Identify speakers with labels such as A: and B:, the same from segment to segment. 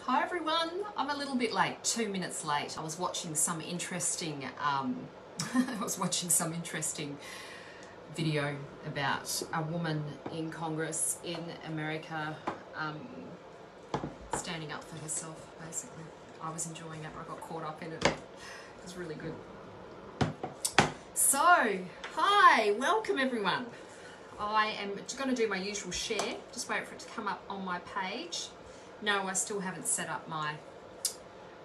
A: Hi everyone, I'm a little bit late, 2 minutes late. I was watching some interesting video about a woman in Congress in America standing up for herself, basically. I was enjoying it, I got caught up in it. It was really good. So, hi, welcome everyone. I am going to do my usual share, just wait for it to come up on my page. No, I still haven't set up my,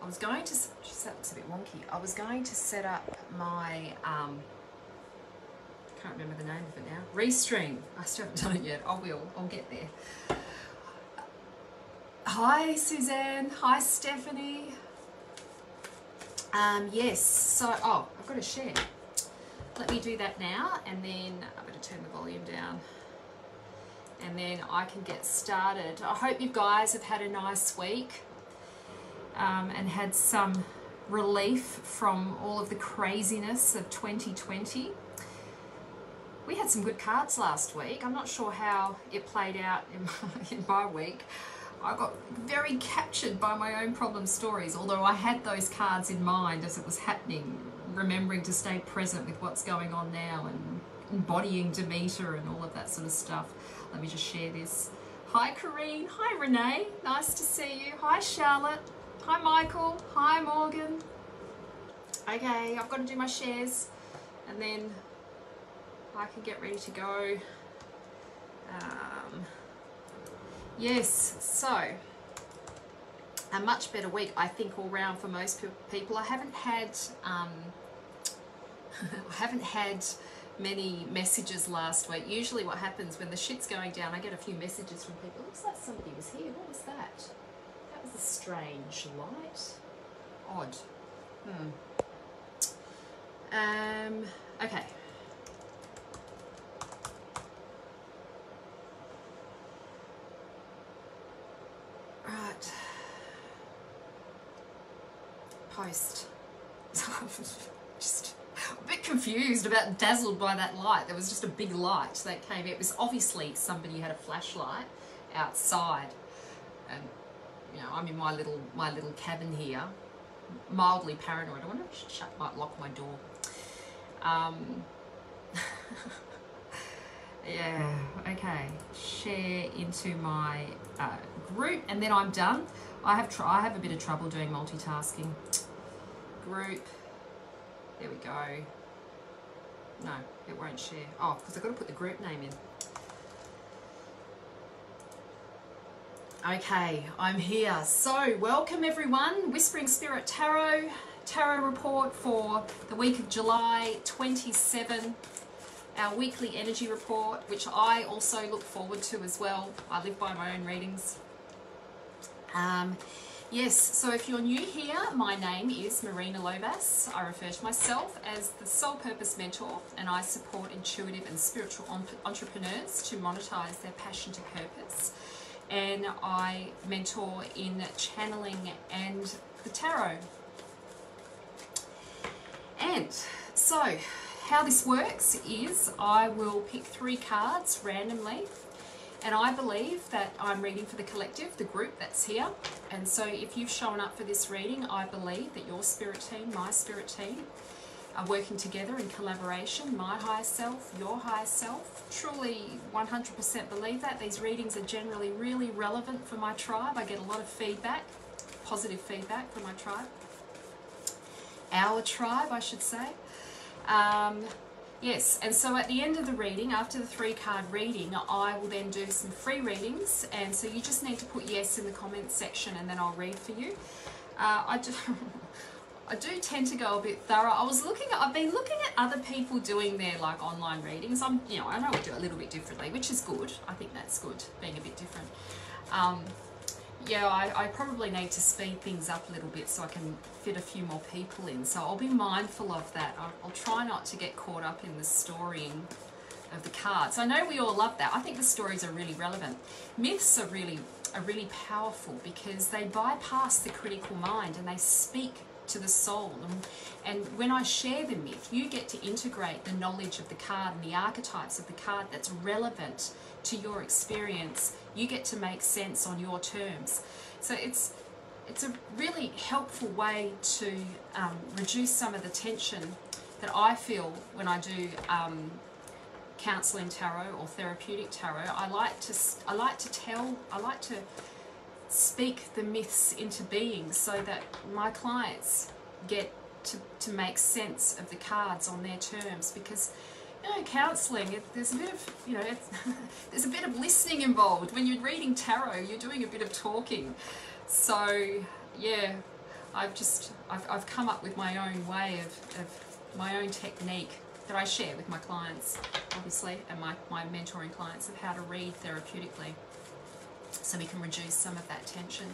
A: I was going to, geez, that looks a bit wonky. I was going to set up my, can't remember the name of it now, Restream. I still haven't done it yet. I will, I'll get there. Hi Suzanne, hi Stephanie. Yes, so, I've got to share. Let me do that now, and then I'm going to turn the volume down. And then I can get started. I hope you guys have had a nice week and had some relief from all of the craziness of 2020. We had some good cards last week. I'm not sure how it played out in my week. I got very captured by my own problem stories, although I had those cards in mind as it was happening, remembering to stay present with what's going on now and embodying Demeter and all of that sort of stuff. Let me just share this. Hi Corrine, hi Renee, nice to see you. Hi Charlotte, hi Michael, hi Morgan. Okay, I've got to do my shares and then I can get ready to go. Yes, so a much better week I think all round for most people. I haven't had many messages last week. Usually what happens when the shit's going down, I get a few messages from people. It looks like somebody was here. What was that? That was a strange light. Odd. Okay. Right. Post. Just a bit confused, about dazzled by that light. There was just a big light that came. It was obviously somebody had a flashlight outside, and you know I'm in my little cabin here, mildly paranoid. I wonder if I should lock my door. Yeah. Okay. Share into my group, and then I'm done. I have a bit of trouble doing multitasking. Group. There we go. No, it won't share. Oh, because I've got to put the group name in. Okay, I'm here. So, welcome everyone. Whispering Spirit Tarot report for the week of July 27. Our weekly energy report, which I also look forward to as well. I live by my own readings. Yes, so if you're new here, my name is Marina Lobas. I refer to myself as the Soul Purpose Mentor, and I support intuitive and spiritual entrepreneurs to monetize their passion to purpose. And I mentor in channeling and the tarot. And so, how this works is I will pick 3 cards randomly. And I believe that I'm reading for the collective, the group that's here. And so if you've shown up for this reading, I believe that your spirit team, my spirit team, are working together in collaboration. My higher self, your higher self. Truly 100% believe that. These readings are generally really relevant for my tribe. I get a lot of feedback, positive feedback from my tribe. Our tribe, I should say. Yes, and so at the end of the reading, after the 3-card reading, I will then do some free readings, and so you just need to put yes in the comments section and then I'll read for you. I do tend to go a bit thorough. I've been looking at other people doing their like online readings. I know we do it a little bit differently, which is good. I think that's good, being a bit different. Yeah, I probably need to speed things up a little bit so I can fit a few more people in. So I'll be mindful of that. I'll try not to get caught up in the storying of the cards. I know we all love that. I think the stories are really relevant. Myths are really powerful because they bypass the critical mind and they speak to the soul. And when I share the myth, you get to integrate the knowledge of the card and the archetypes of the card that's relevant to your experience. You get to make sense on your terms. So it's it's a really helpful way to reduce some of the tension that I feel when I do counselling tarot or therapeutic tarot. I like to speak the myths into being so that my clients get to make sense of the cards on their terms, because counselling, there's a bit of there's a bit of listening involved. When you're reading tarot, you're doing a bit of talking. So yeah, I've come up with my own way of my own technique that I share with my clients, obviously, and my mentoring clients, of how to read therapeutically so we can reduce some of that tension.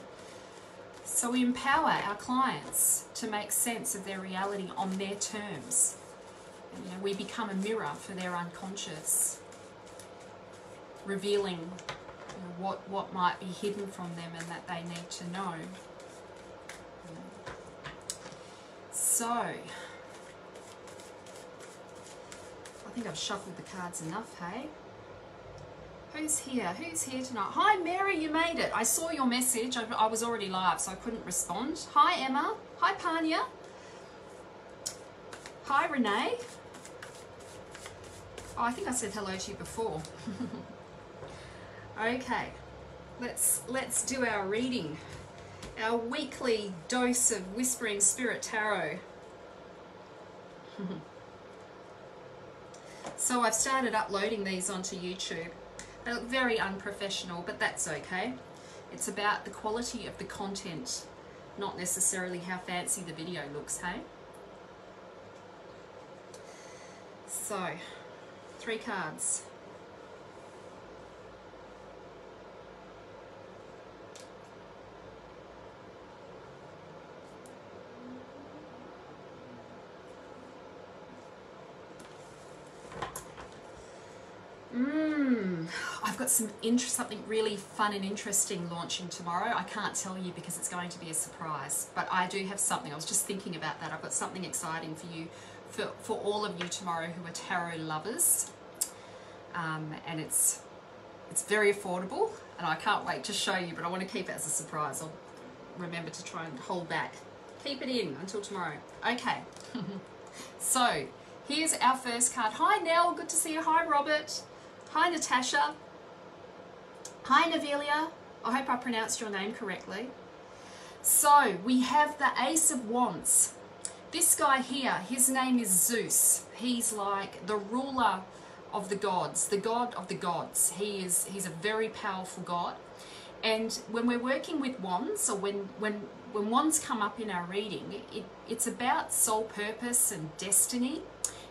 A: So we empower our clients to make sense of their reality on their terms. And, we become a mirror for their unconscious, revealing what might be hidden from them and that they need to know. So, I think I've shuffled the cards enough, hey? Who's here? Who's here tonight? Hi, Mary, you made it. I saw your message. I was already live, so I couldn't respond. Hi, Emma. Hi, Panya. Hi, Renee. Oh, I think I said hello to you before. Okay, let's do our reading. Our weekly dose of Whispering Spirit Tarot. So I've started uploading these onto YouTube. They look very unprofessional, but that's okay. It's about the quality of the content, not necessarily how fancy the video looks, hey? So, 3 cards. I've got something really fun and interesting launching tomorrow. I can't tell you because it's going to be a surprise, but I do have something. I was just thinking about that. I've got something exciting for you, for all of you tomorrow who are tarot lovers, and it's very affordable, and I can't wait to show you, but I want to keep it as a surprise. I'll remember to try and hold back. Keep it in until tomorrow. Okay. So here's our first card. Hi, Nell. Good to see you. Hi, Robert. Hi, Natasha. Hi, Navilia. I hope I pronounced your name correctly. So we have the Ace of Wands. This guy here, his name is Zeus. He's like the ruler of the gods, the god of the gods. He's a very powerful god. And when we're working with wands, or when wands come up in our reading, it's about soul purpose and destiny.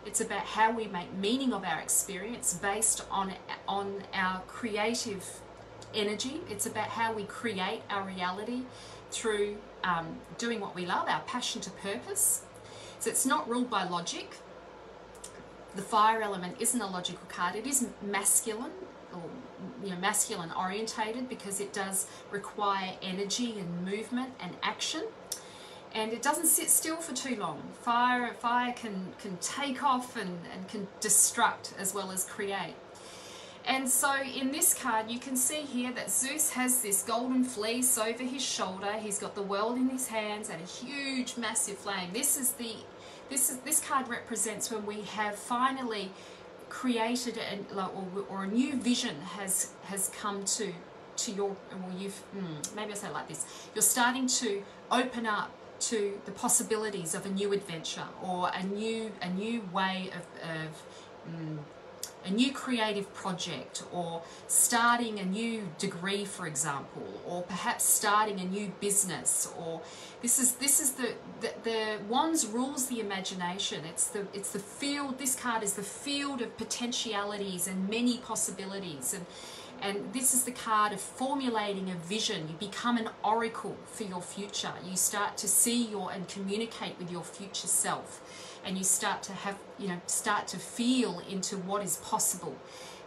A: It's about how we make meaning of our experience based on our creative energy. It's about how we create our reality through doing what we love, our passion to purpose. So it's not ruled by logic. The fire element isn't a logical card. It is masculine, or masculine orientated, because it does require energy and movement and action. And it doesn't sit still for too long. Fire can take off and can destruct as well as create. And so in this card, you can see here that Zeus has this golden fleece over his shoulder. He's got the world in his hands and a huge, massive flame. This card represents when we have finally created or a new vision has come to your, well, maybe I'll say it like this. You're starting to open up to the possibilities of a new adventure, or a new way of a new creative project, or starting a new degree, for example, or perhaps starting a new business. Or this is the wands rules the imagination. It's the field. This card is the field of potentialities and many possibilities, and this is the card of formulating a vision. You become an oracle for your future. You start to see and communicate with your future self, and you start to have, start to feel into what is possible.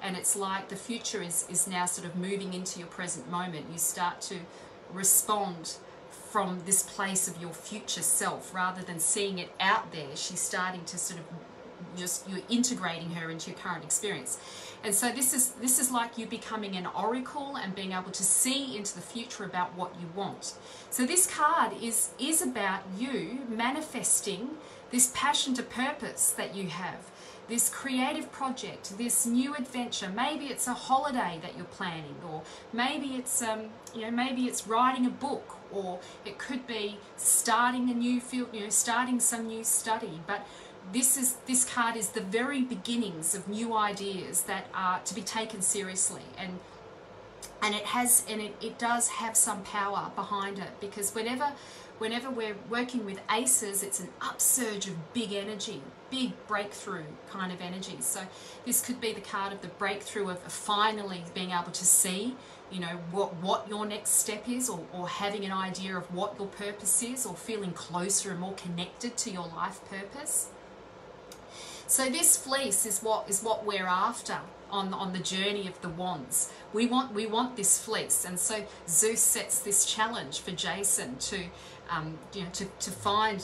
A: And it's like the future is now sort of moving into your present moment. You start to respond from this place of your future self, rather than seeing it out there. She's starting to sort of you're integrating her into your current experience. And so this is like you becoming an oracle and being able to see into the future about what you want. So this card is about you manifesting this passion to purpose that you have, this creative project, this new adventure. Maybe it's a holiday that you're planning, or maybe it's maybe it's writing a book, or it could be starting a new field, starting some new study. But this card is the very beginnings of new ideas that are to be taken seriously, and it does have some power behind it, because whenever we're working with aces, it's an upsurge of big energy, big breakthrough kind of energy. So this could be the card of the breakthrough of finally being able to see, what your next step is, or having an idea of what your purpose is, or feeling closer and more connected to your life purpose. So this fleece is what we're after on the journey of the wands. We want this fleece, and so Zeus sets this challenge for Jason to find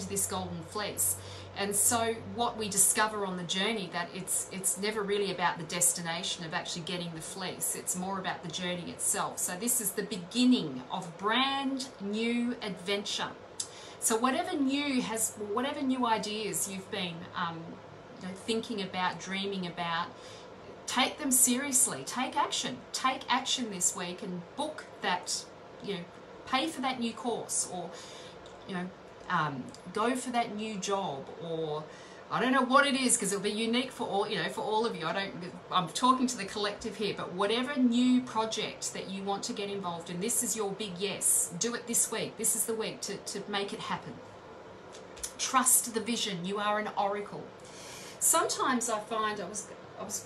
A: this golden fleece. And so what we discover on the journey, that it's never really about the destination of actually getting the fleece. It's more about the journey itself. So this is the beginning of brand new adventure. So whatever new ideas you've been thinking about, dreaming about, take them seriously. Take action. Take action this week and book that, pay for that new course, or go for that new job, or I don't know what it is, because it'll be unique for all of you. I'm talking to the collective here, but whatever new project that you want to get involved in, this is your big yes. Do it this week. This is the week to make it happen. Trust the vision. You are an oracle. Sometimes I find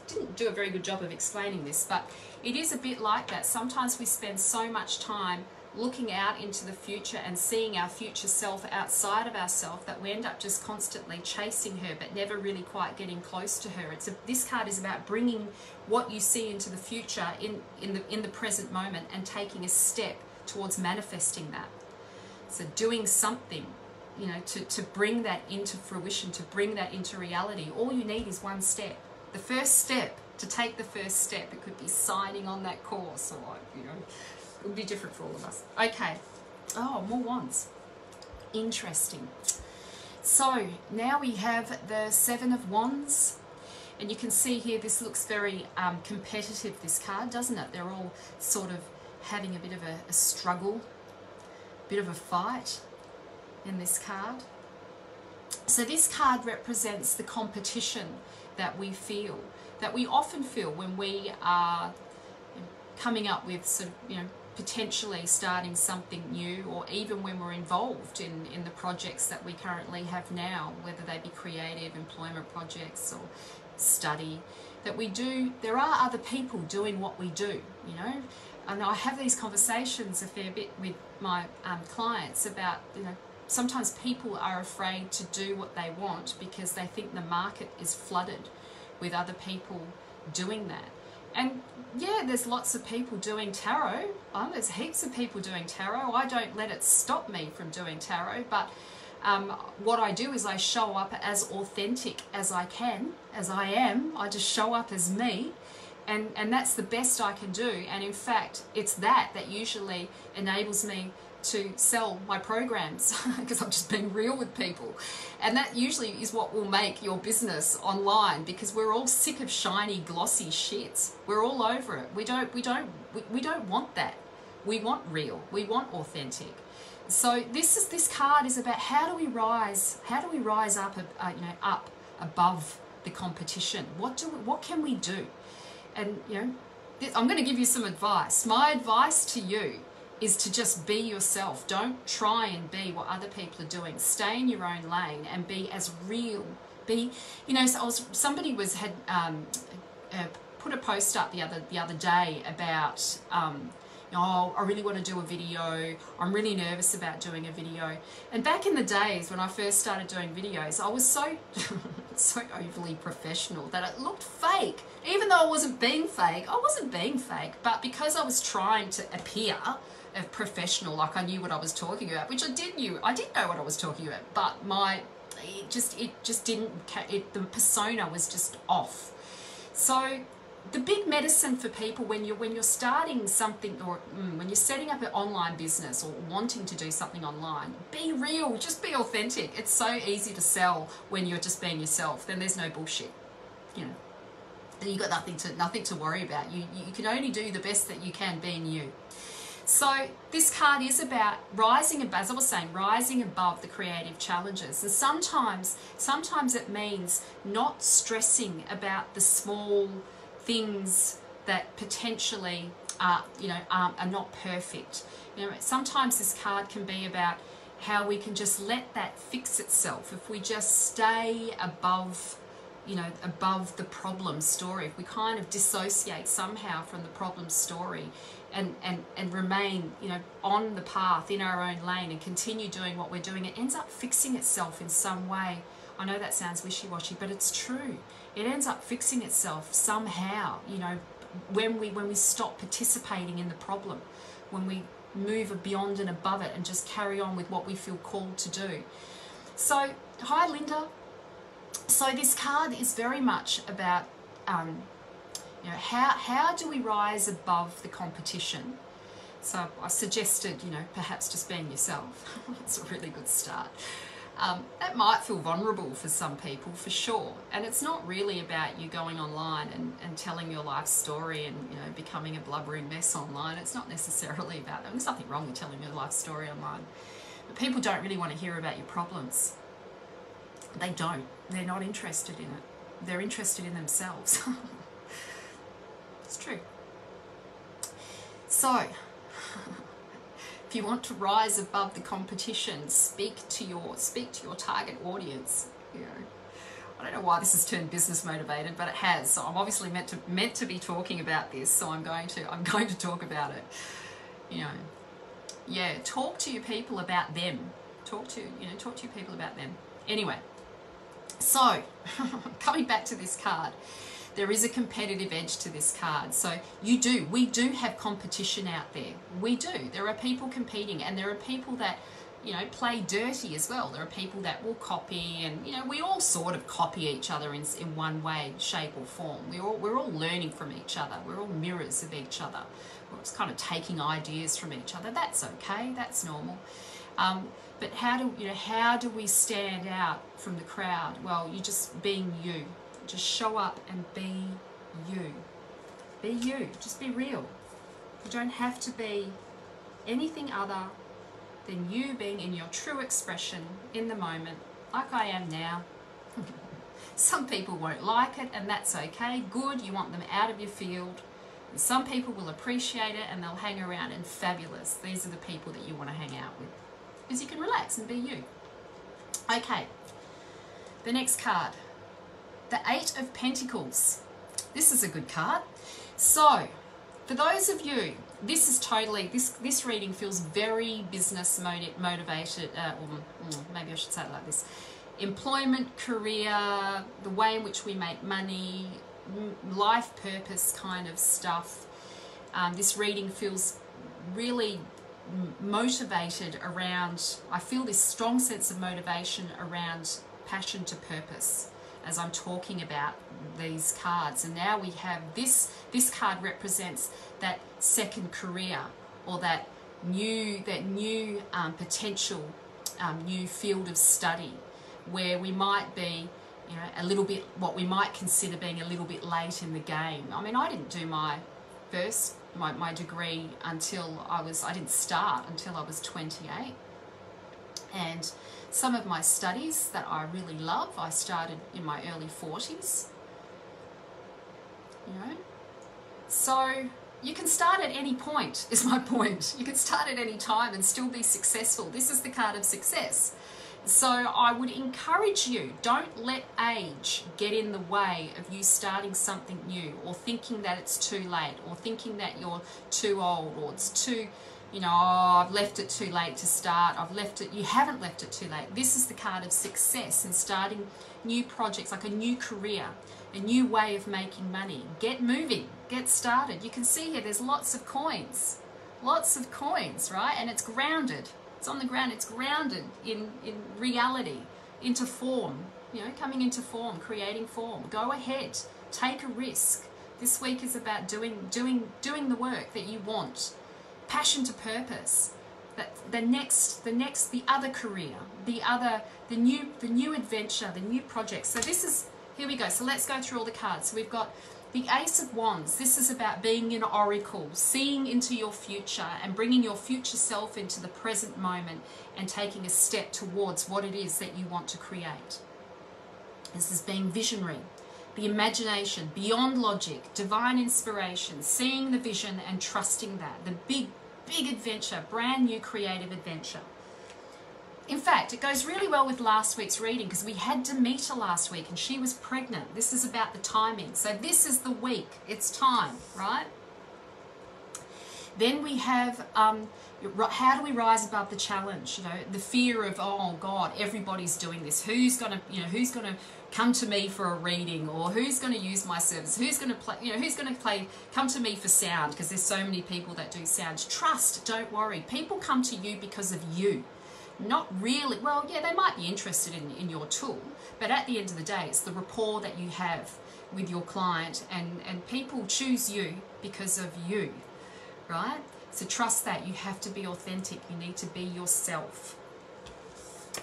A: didn't do a very good job of explaining this, but it is a bit like that. Sometimes we spend so much time looking out into the future and seeing our future self outside of ourselves that we end up just constantly chasing her, but never really quite getting close to her. This card is about bringing what you see into the future in the present moment, and taking a step towards manifesting that. So doing something, to bring that into fruition, to bring that into reality. All you need is one step. The first step, to take the first step. It could be signing on that course, or it would be different for all of us. Okay. Oh, more wands. Interesting. So now we have the Seven of Wands, and you can see here this looks very competitive, this card, doesn't it? They're all sort of having a bit of a struggle, a bit of a fight in this card. So this card represents the competition that we feel, that we often feel when we are coming up with sort of, potentially starting something new, or even when we're involved in the projects that we currently have now, whether they be creative, employment projects, or study, that we do, there are other people doing what we do, and I have these conversations a fair bit with my clients about, sometimes people are afraid to do what they want because they think the market is flooded with other people doing that. And yeah, there's lots of people doing tarot. There's heaps of people doing tarot. I don't let it stop me from doing tarot, but what I do is I show up as authentic as I can, as I am. I just show up as me, and that's the best I can do. And in fact, it's that usually enables me to sell my programs, because I'm just being real with people. And that usually is what will make your business online, because we're all sick of shiny, glossy shit. We're all over it. We don't want that. We want real. We want authentic. So this card is about how do we rise up, up above the competition. What can we do? And I'm going to give you some advice. My advice to you is to just be yourself. Don't try and be what other people are doing. Stay in your own lane and be as real. Somebody had put a post up the other day about I really want to do a video. I'm really nervous about doing a video. And back in the days when I first started doing videos, I was so overly professional that it looked fake. Even though I wasn't being fake, but because I was trying to appear professional, like I knew what I was talking about, which I did know what I was talking about, but the persona was just off. So the big medicine for people when you're starting something, or when you're setting up an online business or wanting to do something online, be real, just be authentic. It's so easy to sell when you're just being yourself. Then there's no bullshit, you know. And you've got nothing to worry about. You can only do the best that you can being you. So this card is about rising, as I was saying, rising above the creative challenges. And sometimes it means not stressing about the small things that potentially are not perfect. You know, sometimes this card can be about how we can just let that fix itself if we just stay above the problem story. If we kind of dissociate somehow from the problem story and remain, on the path in our own lane and continue doing what we're doing, it ends up fixing itself in some way. I know that sounds wishy-washy, but it's true. It ends up fixing itself somehow, when we stop participating in the problem, when we move beyond and above it and just carry on with what we feel called to do. So, hi Linda. So this card is very much about, how do we rise above the competition? So I suggested, perhaps just being yourself. It's a really good start. That might feel vulnerable for some people, for sure. And it's not really about you going online and telling your life story and, becoming a blubbering mess online. It's not necessarily about that. There's nothing wrong with telling your life story online. But people don't really want to hear about your problems. They don't. They're not interested in it. They're interested in themselves. It's true. So, if you want to rise above the competition, speak to your target audience. I don't know why this has turned business motivated, but it has. So I'm obviously meant to be talking about this. So I'm going to talk about it. Talk to your people about them. Talk to your people about them. Anyway. So, coming back to this card, there is a competitive edge to this card. So we do have competition out there. We do. There are people competing, and there are people that, play dirty as well. There are people that will copy, and, we all sort of copy each other in one way, shape or form. We're all learning from each other. We're all mirrors of each other. We're just kind of taking ideas from each other. That's okay. That's normal. But how do we stand out from the crowd? Well, you're just being you. Just show up and be you. Be you. Just be real. You don't have to be anything other than you being in your true expression in the moment, like I am now. Some people won't like it, and that's okay. Good, you want them out of your field. And some people will appreciate it, and they'll hang around, and fabulous. These are the people that you want to hang out with, because you can relax and be you. Okay, the next card, the Eight of Pentacles. This is a good card. So, for those of you, this is totally, this reading feels very business motivated, maybe I should say it like this. Employment, career, the way in which we make money, life purpose kind of stuff. This reading feels really motivated around, I feel this strong sense of motivation around passion to purpose as I'm talking about these cards. And now we have this card represents that second career, or that new potential new field of study, where we might be a little bit, what we might consider being a little bit late in the game. I mean, I didn't do my degree until I didn't start until I was 28. And some of my studies that I really love, I started in my early 40s. So you can start at any point, is my point. You can start at any time and still be successful. This is the card of success. So I would encourage you, don't let age get in the way of you starting something new, or thinking that it's too late, or thinking that you're too old, or it's too, I've left it too late to start. You haven't left it too late. This is the card of success and starting new projects, like a new career, a new way of making money. Get moving, get started. You can see here there's lots of coins, right? And it's grounded. It's on the ground. It's grounded in reality, into form, coming into form, creating form. Go ahead, take a risk. This week is about doing the work that you want. Passion to purpose. That the other career, the new adventure, the new project. So this is, here we go. So let's go through all the cards. So we've got the Ace of Wands. This is about being an oracle, seeing into your future and bringing your future self into the present moment and taking a step towards what it is that you want to create. This is being visionary, the imagination, beyond logic, divine inspiration, seeing the vision and trusting that. The big adventure, brand new creative adventure. In fact, it goes really well with last week's reading because we had Demeter last week and she was pregnant. This is about the timing. So this is the week. It's time, right? Then we have how do we rise above the challenge? You know, the fear of, oh God, everybody's doing this. Who's gonna come to me for a reading, or who's going to use my service? Who's going to play? Come to me for sound because there's so many people that do sound. Trust. Don't worry. People come to you because of you. Not really. Well, yeah, they might be interested in your tool, but at the end of the day, it's the rapport that you have with your client, and people choose you because of you, right? So trust that. You have to be authentic. You need to be yourself.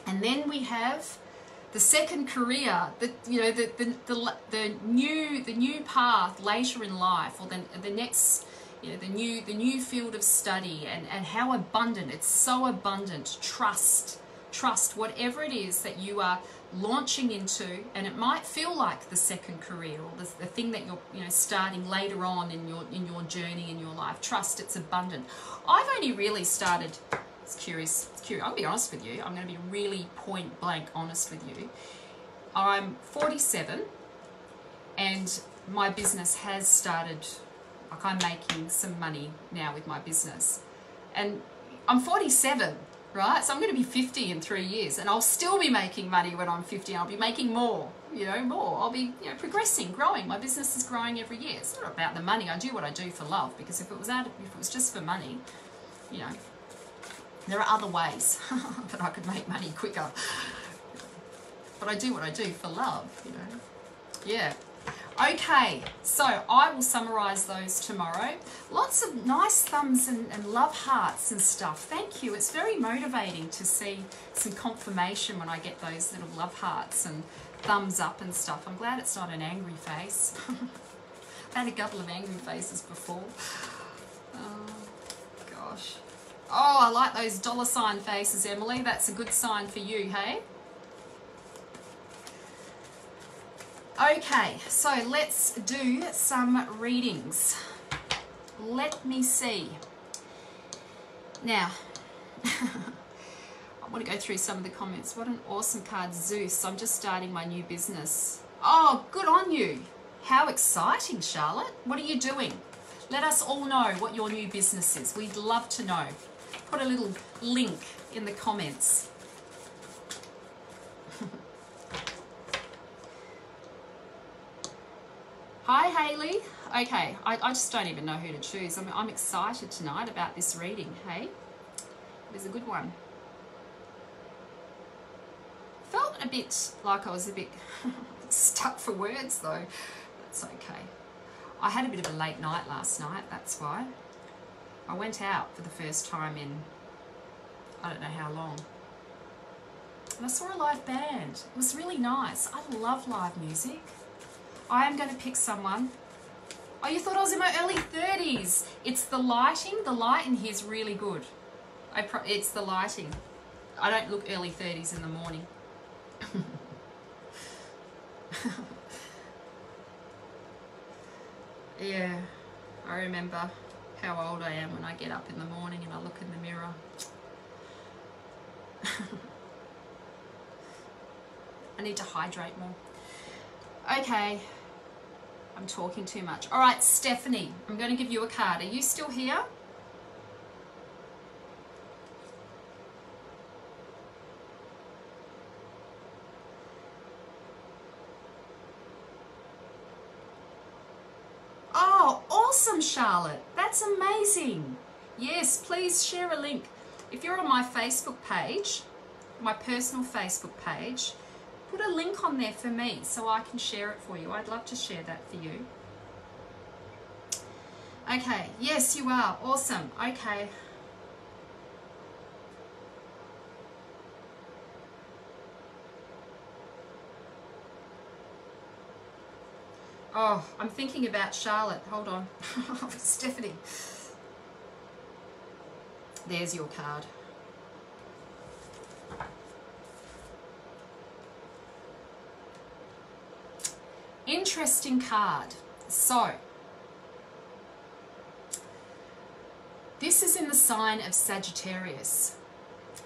A: And then we have the second career, the new path later in life, or the next, the new field of study, and how abundant. It's so abundant. Trust whatever it is that you are launching into, and it might feel like the second career, or the thing that you're starting later on in your journey in your life. Trust, it's abundant. I've only really started. It's curious. I'll be honest with you. I'm going to be really point blank honest with you. I'm 47 and my business has started, like I'm making some money now with my business. And I'm 47, right? So I'm going to be 50 in 3 years and I'll still be making money when I'm 50. I'll be making more, more. I'll be, progressing, growing. My business is growing every year. It's not about the money. I do what I do for love, because if it was just for money, there are other ways that I could make money quicker. But I do what I do for love, Yeah. Okay, so I will summarise those tomorrow. Lots of nice thumbs and love hearts and stuff. Thank you. It's very motivating to see some confirmation when I get those little love hearts and thumbs up and stuff. I'm glad it's not an angry face. I had a couple of angry faces before. Oh, gosh. Oh, I like those $ faces, Emily. That's a good sign for you, hey? Okay, so let's do some readings. Let me see. Now, I want to go through some of the comments. What an awesome card, Zeus. I'm just starting my new business. Oh, good on you. How exciting, Charlotte. What are you doing? Let us all know what your new business is. We'd love to know. Put a little link in the comments. Hi, Hayley. Okay, I just don't even know who to choose. I'm excited tonight about this reading, hey? It was a good one. Felt a bit like I was a bit stuck for words, though. That's okay. I had a bit of a late night last night, that's why. I went out for the first time in, I don't know how long. And I saw a live band. It was really nice. I love live music. I am going to pick someone. Oh, you thought I was in my early 30s. It's the lighting. The light in here is really good. It's the lighting. I don't look early 30s in the morning. Yeah, I remember how old I am when I get up in the morning and I look in the mirror. I need to hydrate more. Okay, I'm talking too much. All right, Stephanie, I'm going to give you a card. Are you still here? Oh, awesome, Charlotte. That's amazing. Yes, please share a link. If you're on my Facebook page, my personal Facebook page, put a link on there for me so I can share it for you. I'd love to share that for you. Okay, yes, you are. Awesome. Okay. Oh, I'm thinking about Charlotte. Hold on. Stephanie. There's your card. Interesting card. So, this is in the sign of Sagittarius.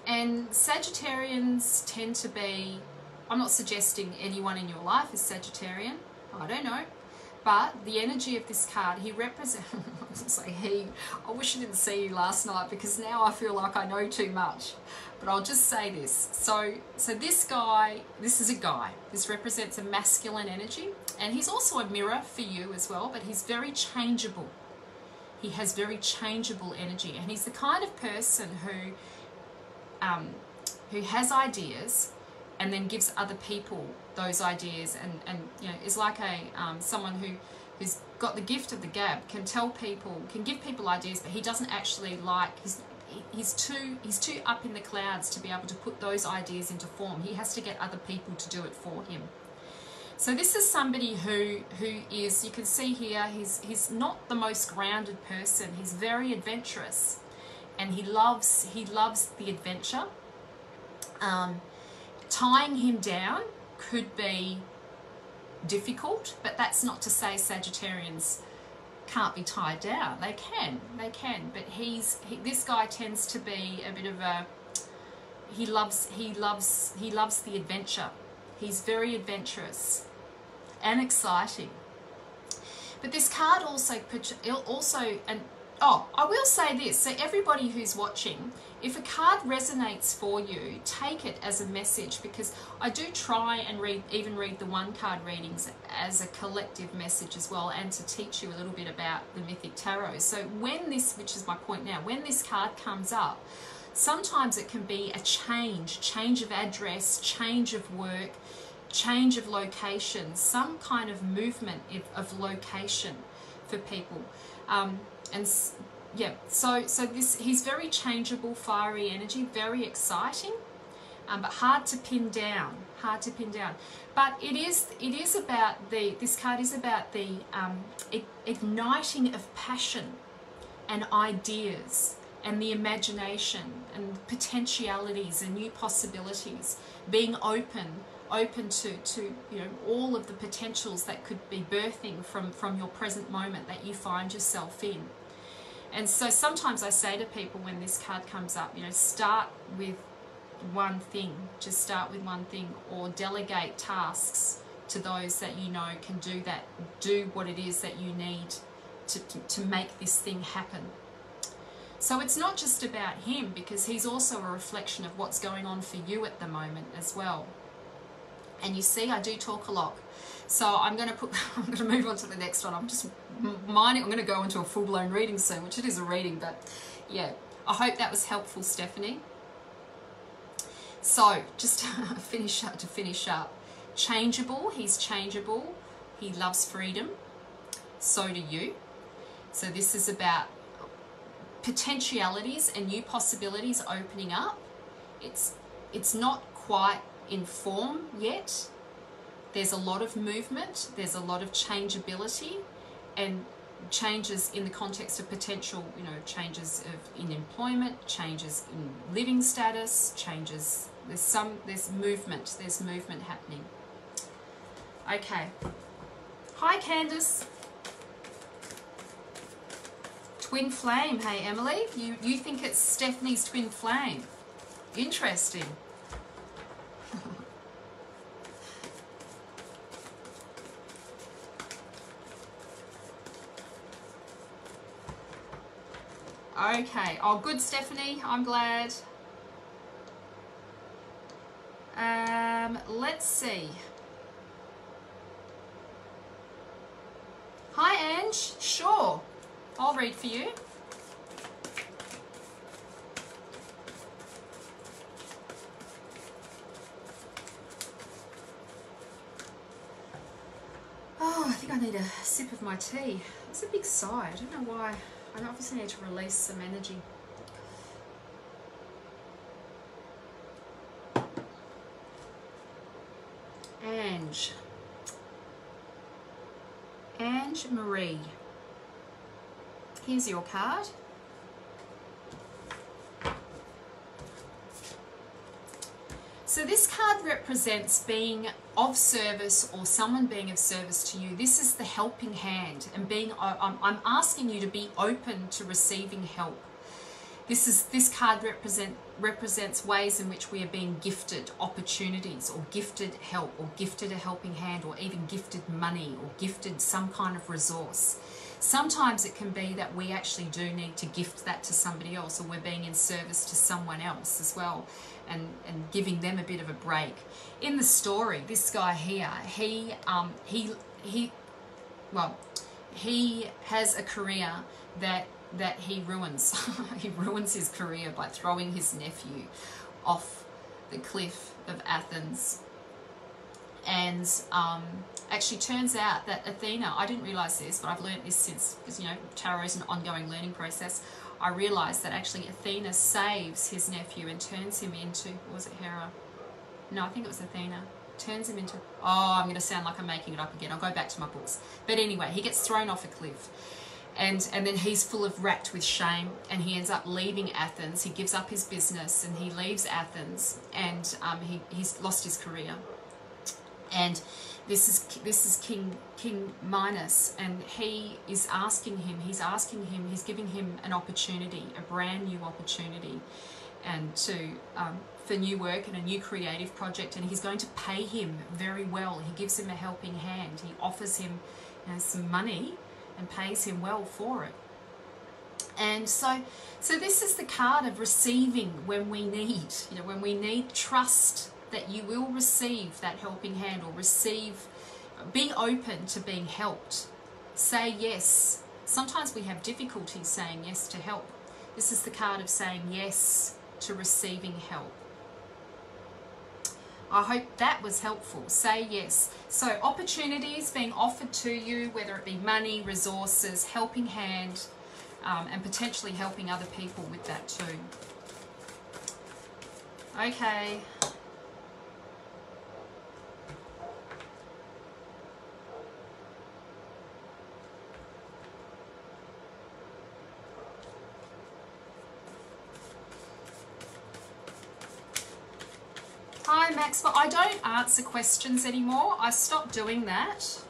A: And Sagittarians tend to be, I'm not suggesting anyone in your life is Sagittarian, I don't know, but the energy of this card, he represents, I was going to say he, I wish I didn't see you last night because now I feel like I know too much, but I'll just say this. So this guy, this is a guy, this represents a masculine energy, and he's also a mirror for you as well, but he's very changeable. He has very changeable energy, and he's the kind of person who has ideas and then gives other people those ideas, and you know, is like a someone who's got the gift of the gab, can tell people, can give people ideas, but he doesn't actually like, he's too up in the clouds to be able to put those ideas into form. He has to get other people to do it for him. So this is somebody who is, you can see here, he's not the most grounded person. He's very adventurous, and he loves the adventure. Tying him down could be difficult, but that's not to say Sagittarians can't be tied down. They can, but this guy tends to be a bit of a, he loves the adventure. He's very adventurous and exciting. But this card also, and oh, I will say this, so everybody who's watching, if a card resonates for you, take it as a message, because I do try and even read the one card readings as a collective message as well, and to teach you a little bit about the Mythic Tarot. So when this, which is my point now, when this card comes up, sometimes it can be a change of address, change of work, change of location, some kind of movement of location for people. And yeah, so this, he's very changeable, fiery energy, very exciting, but hard to pin down. But it is about this card is about the igniting of passion and ideas and the imagination and potentialities and new possibilities, being open to you know, all of the potentials that could be birthing from your present moment that you find yourself in. And so sometimes I say to people when this card comes up, you know, start with one thing, just start with one thing, or delegate tasks to those that you know can do what it is that you need to make this thing happen. So it's not just about him, because he's also a reflection of what's going on for you at the moment as well. And you see, I do talk a lot. So I'm going to move on to the next one. I'm just mining. I'm going to go into a full-blown reading soon, which it is a reading, but yeah, I hope that was helpful, Stephanie. So just to finish up, changeable. He's changeable. He loves freedom. So do you. So this is about potentialities and new possibilities opening up. It's not quite in form yet. There's a lot of movement, there's a lot of changeability, and changes in the context of potential, you know, changes in employment, changes in living status, changes, there's movement happening. Okay. Hi Candice. Twin flame, hey Emily. You think it's Stephanie's twin flame. Interesting. Okay. Oh, good, Stephanie. I'm glad. Let's see. Hi, Ange. Sure. I'll read for you. Oh, I think I need a sip of my tea. It's a big sigh. I don't know why. I obviously need to release some energy. Ange Marie. Here's your card. So this card represents being of service or someone being of service to you. This is the helping hand, and I'm asking you to be open to receiving help. This card represents ways in which we are being gifted opportunities, or gifted help, or gifted a helping hand, or even gifted money, or gifted some kind of resource. Sometimes it can be that we actually do need to gift that to somebody else, or we're being in service to someone else as well, and giving them a bit of a break. In the story, this guy here, he has a career that he ruins. He ruins his career by throwing his nephew off the cliff of Athens. And actually turns out that Athena, I didn't realise this, but I've learned this since, because, you know, tarot is an ongoing learning process. I realised that actually Athena saves his nephew and turns him into, or was it Hera? No, I think it was Athena. Turns him into, oh, I'm going to sound like I'm making it up again. I'll go back to my books. But anyway, he gets thrown off a cliff. And then he's racked with shame, and he ends up leaving Athens. He gives up his business and he leaves Athens, and he's lost his career. And this is King Minos, and he is asking him, he's giving him an opportunity, a brand new opportunity, and for new work and a new creative project, and he's going to pay him very well. He gives him a helping hand. He offers him, you know, some money and pays him well for it. And so this is the card of receiving when we need, you know, when we need trust that you will receive that helping hand, or be open to being helped. Say yes. Sometimes we have difficulty saying yes to help. This is the card of saying yes to receiving help. I hope that was helpful. Say yes. So opportunities being offered to you, whether it be money, resources, helping hand, and potentially helping other people with that too. Okay. Hi Maxwell, I don't answer questions anymore. I stopped doing that.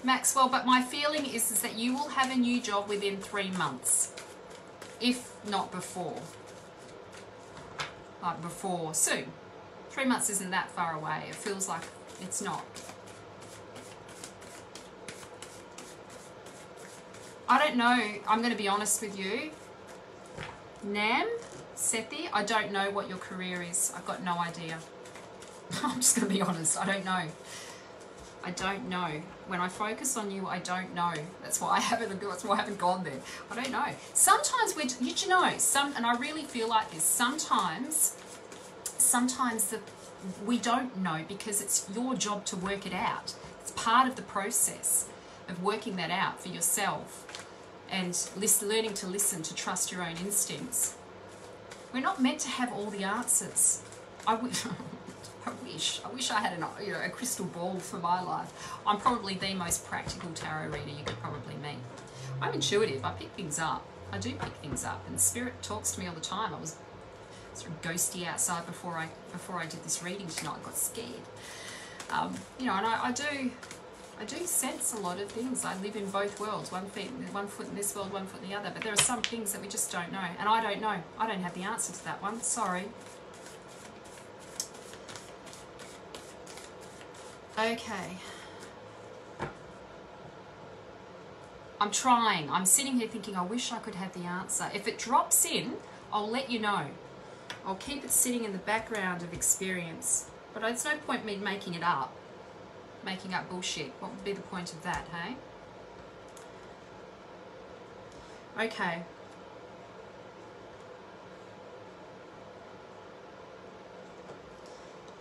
A: Maxwell, but my feeling is that you will have a new job within 3 months, if not before. Like before, soon. 3 months isn't that far away. It feels like it's not. I don't know. I'm going to be honest with you. Nam, Sethi, I don't know what your career is. I've got no idea. I'm just going to be honest. I don't know. I don't know. When I focus on you, I don't know. That's why I haven't gone there. I don't know. Sometimes and I really feel like this. Sometimes we don't know, because it's your job to work it out. It's part of the process of working that out for yourself, and learning to listen, to trust your own instincts. We're not meant to have all the answers. I wish I had a crystal ball for my life. I'm probably the most practical tarot reader you could probably meet. I'm intuitive. I pick things up. I do pick things up, and Spirit talks to me all the time. I was sort of ghosty outside before I did this reading tonight. I got scared. And I do sense a lot of things. I live in both worlds, one foot in this world, one foot in the other. But there are some things that we just don't know, and I don't know. I don't have the answer to that one. Sorry. Okay. I'm trying. I'm sitting here thinking, I wish I could have the answer. If it drops in, I'll let you know. I'll keep it sitting in the background of experience. But there's no point me making it up. Making up bullshit. What would be the point of that, hey? Okay.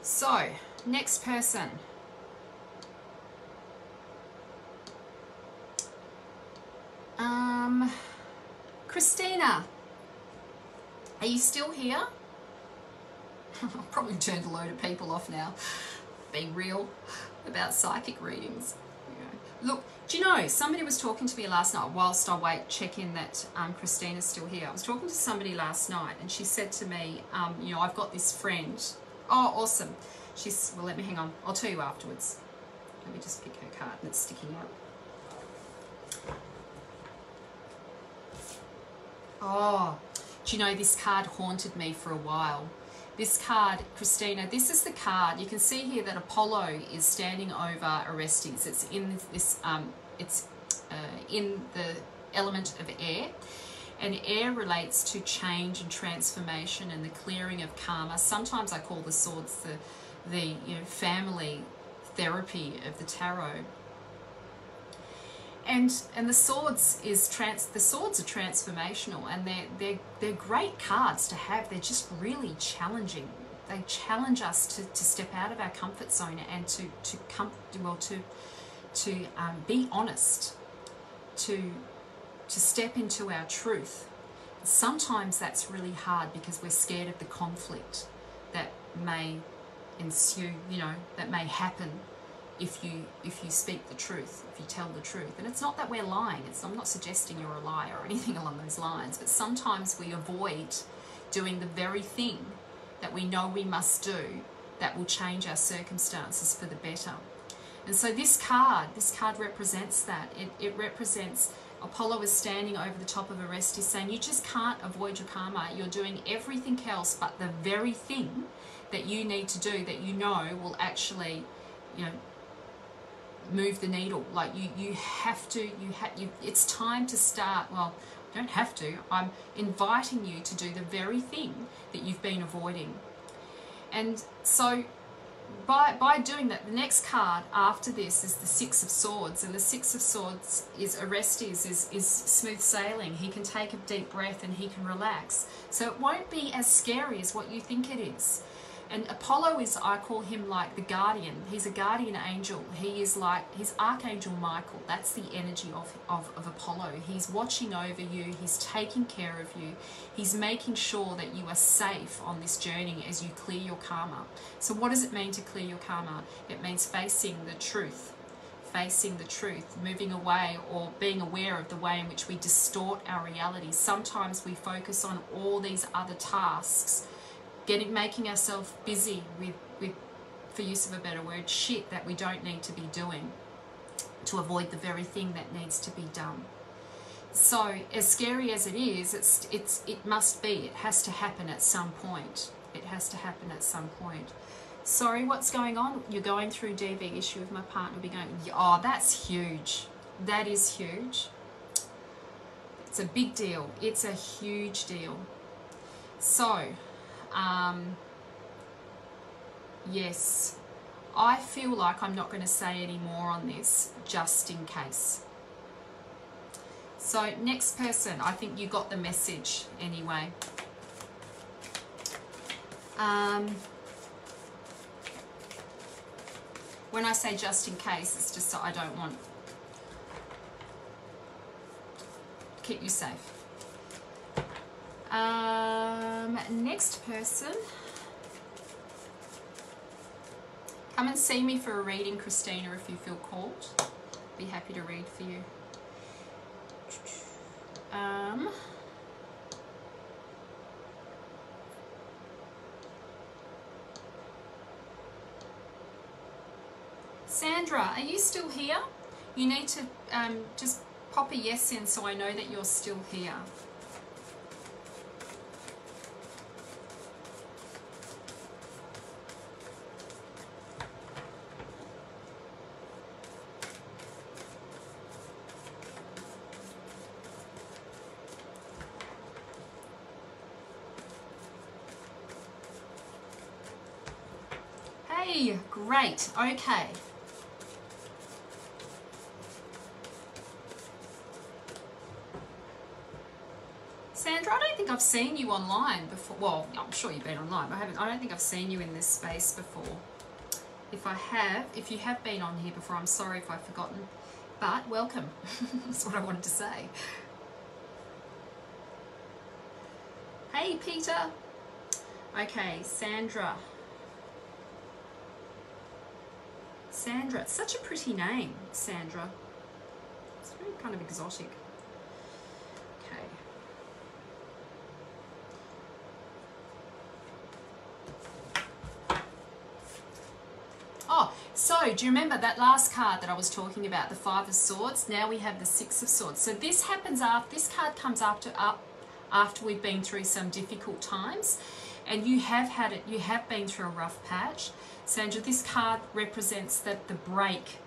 A: So, next person. Christina, are you still here? I've probably turned a load of people off now. Being real about psychic readings. Look, do you know, somebody was talking to me last night whilst I check in that Christina's still here. I was talking to somebody last night and she said to me, you know, I've got this friend. Oh, awesome. She's, well, let me hang on. I'll tell you afterwards. Let me just pick her card and it's sticking out. Oh, do you know, this card haunted me for a while. This card, Christina, this is the card. You can see here that Apollo is standing over Orestes. It's in this, in the element of air. And air relates to change and transformation and the clearing of karma. Sometimes I call the swords the you know, family therapy of the tarot. And the swords is the swords are transformational, and they're great cards to have. They're just really challenging. They challenge us to step out of our comfort zone and to be honest, to step into our truth. Sometimes that's really hard because we're scared of the conflict that may ensue, you know, that may happen if you speak the truth, if you tell the truth. And it's not that we're lying. I'm not suggesting you're a liar or anything along those lines, but sometimes we avoid doing the very thing that we know we must do that will change our circumstances for the better. And so this card represents that. It represents Apollo is standing over the top of Orestes saying, you just can't avoid your karma. You're doing everything else but the very thing that you need to do that you know will actually, you know, move the needle. Like you have to, it's time to start. Well, you don't have to. I'm inviting you to do the very thing that you've been avoiding. And so by doing that, the next card after this is the Six of Swords, and the Six of Swords is Orestes is smooth sailing. He can take a deep breath and he can relax. So it won't be as scary as what you think it is. And Apollo is, I call him like the guardian. He's a guardian angel. He is like, he's Archangel Michael. That's the energy of Apollo. He's watching over you. He's taking care of you. He's making sure that you are safe on this journey as you clear your karma. So what does it mean to clear your karma? It means facing the truth. Facing the truth, moving away or being aware of the way in which we distort our reality. Sometimes we focus on all these other tasks, making ourselves busy with, for use of a better word, shit that we don't need to be doing to avoid the very thing that needs to be done. So as scary as it is, it must be. It has to happen at some point. It has to happen at some point. Sorry, what's going on? You're going through DV issue with my partner. Be going, oh, that's huge. That is huge. It's a big deal. It's a huge deal. So, yes, I feel like I'm not going to say any more on this just in case. So next person, I think you got the message anyway. When I say just in case, it's just so I don't want, keep you safe. Next person, come and see me for a reading, Christina, if you feel called. Be happy to read for you. Sandra, are you still here? You need to just pop a yes in so I know that you're still here. Hey, great, okay. Sandra, I don't think I've seen you online before. Well, I'm sure you've been online, but I don't think I've seen you in this space before. If you have been on here before, I'm sorry if I've forgotten, but welcome. That's what I wanted to say. Hey, Peter. Okay, Sandra. Sandra, it's such a pretty name, Sandra. It's very kind of exotic. Okay. Oh, so do you remember that last card that I was talking about, the Five of Swords? Now we have the Six of Swords. So this happens after, this card comes after we've been through some difficult times, and you have had it, you have been through a rough patch. Sandra, this card represents that the break,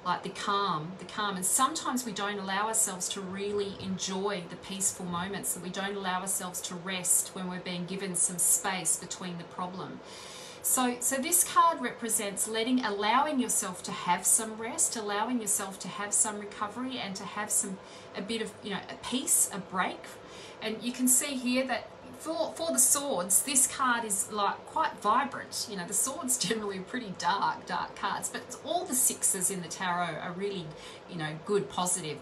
A: like the calm, and sometimes we don't allow ourselves to really enjoy the peaceful moments, that we don't allow ourselves to rest when we're being given some space between the problem. So this card represents allowing yourself to have some rest, allowing yourself to have some recovery, and to have a bit of, a peace, a break. And you can see here that for the swords, this card is like quite vibrant. The swords generally are pretty dark cards, but all the sixes in the tarot are really, good, positive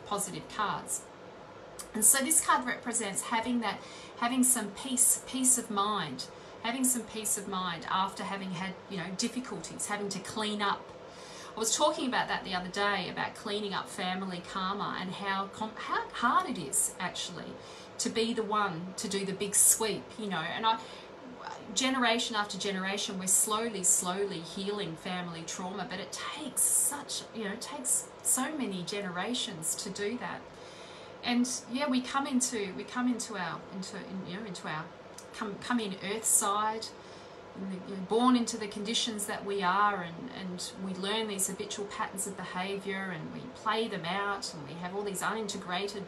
A: cards. And so this card represents having some peace of mind. Having some peace of mind after having had, difficulties, having to clean up. I was talking about that the other day, about cleaning up family karma, and how hard it is actually to be the one to do the big sweep, and generation after generation, we're slowly healing family trauma, but it takes it takes so many generations to do that. And yeah, we come in earth side, born into the conditions that we are, and we learn these habitual patterns of behaviour, and we play them out, and we have all these unintegrated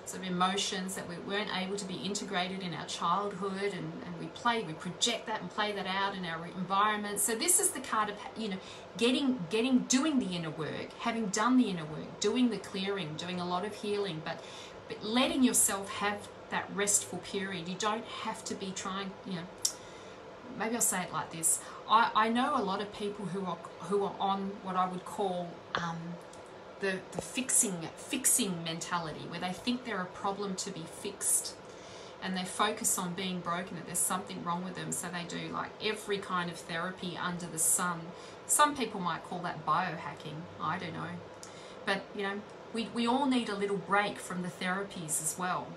A: sort of emotions that we weren't able to be integrated in our childhood, and we project that and play that out in our environment. So this is the card of doing the inner work, having done the inner work, doing the clearing, doing a lot of healing, but letting yourself have that restful period. You don't have to be trying, maybe I'll say it like this. I know a lot of people who are on what I would call the fixing mentality, where they think they're a problem to be fixed, and they focus on being broken, that there's something wrong with them, so they do like every kind of therapy under the sun. Some people might call that biohacking, I don't know. But we all need a little break from the therapies as well.